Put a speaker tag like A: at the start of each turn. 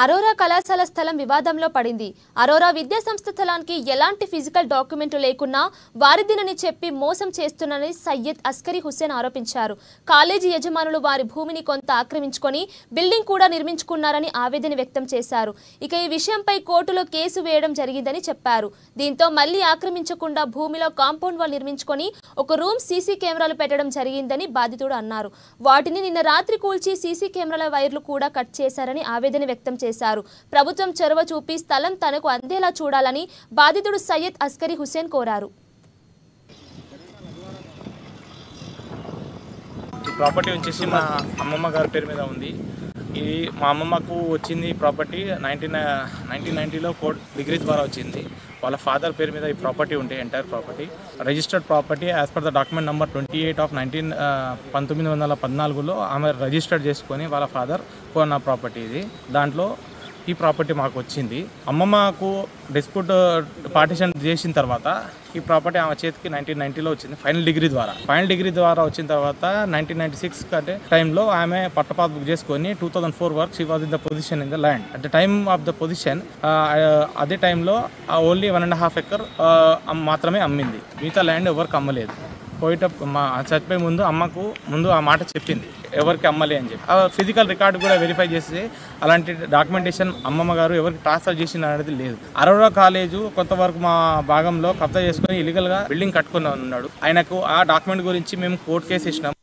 A: అరోరా కళాశాల స్థలం వివాదంలో పడింది. అరోరా విద్యా సంస్థ స్థలానికి ఎలాంటి ఫిజికల్ డాక్యుమెంట్ లేకున్నా వారిదినని చెప్పి మోసం చేస్తున్నారని సయ్యద్ అస్కరీ హుస్సేన్ ఆరోపించారు. కాలేజీ యజమానులు వారి భూమిని కొంత ఆక్రమించుకొని బిల్డింగ్ కూడా నిర్మించుకున్నారని ఆవేదన వ్యక్తం చేశారు. ఇక ఈ విషయంపై కోర్టులో కేసు వేయడం జరిగిందని చెప్పారు. దీంతో మళ్లీ ఆక్రమించకుండా భూమిలో కాంపౌండ్ వాల్ నిర్మించుకొని ఒక రూమ్ సీసీ కెమెరాలు పెట్టడం జరిగిందని బాధితుడు అన్నారు. వాటిని నిన్న రాత్రి కూల్చి సీసీ కెమెరాల వైర్లు కూడా కట్ చేశారని ఆవేదన వ్యక్తం చేశారు. ప్రభుత్వం చొరవ చూపి స్థలం తనకు అందేలా చూడాలని బాధితుడు సయ్యద్ అస్కరీ హుస్సేన్ కోరారు.
B: ఈ ప్రాపర్టీ వచ్చేసి మా అమ్మమ్మ గారి పేరు మీద ఉంది. ఇది మా అమ్మమ్మకు వచ్చింది ప్రాపర్టీ 1990లో కోర్ట్ డిగ్రీ ద్వారా వచ్చింది. వాళ్ళ ఫాదర్ పేరు మీద ఈ ప్రాపర్టీ ఉంటే entire property registered property as per the document number 28 of 1914లో ఆమె రిజిస్టర్డ్ చేసుకొని వాళ్ళ ఫాదర్ కొన్న ప్రాపర్టీ ఇది. దాంట్లో ఈ ప్రాపర్టీ మాకు వచ్చింది. అమ్మమ్మకు డిస్ప్యూట్ పార్టిషన్ చేసిన తర్వాత ఈ ప్రాపర్టీ ఆమె చేతికి 1990లో వచ్చింది ఫైనల్ డిగ్రీ ద్వారా వచ్చిన తర్వాత 1996 కంటే టైంలో ఆమె పట్టపాస్ బుక్ చేసుకొని 2004 వరకు she was in the position in the land. At the time of the position అదే టైంలో ఓన్లీ 1.5 ఎకర్ మాత్రమే అమ్మింది. మిగతా ల్యాండ్ ఎవరికి అమ్మలేదు. చచ్చిపోయే ముందు అమ్మకు ఆ మాట చెప్పింది ఎవరికి అమ్మలే అని చెప్పి. ఫిజికల్ రికార్డు కూడా వెరిఫై చేసి అలాంటి డాక్యుమెంటేషన్ అమ్మమ్మ గారు ఎవరికి ట్రాన్స్ఫర్ చేసిన అనేది లేదు. అరోరా కాలేజు కొంతవరకు మా భాగంలో కబ్జా చేసుకుని ఇల్లీగల్గా బిల్డింగ్ కట్టుకుని ఉన్నాడు. ఆయనకు ఆ డాక్యుమెంట్ గురించి మేము కోర్టు కేసు ఇచ్చినాం.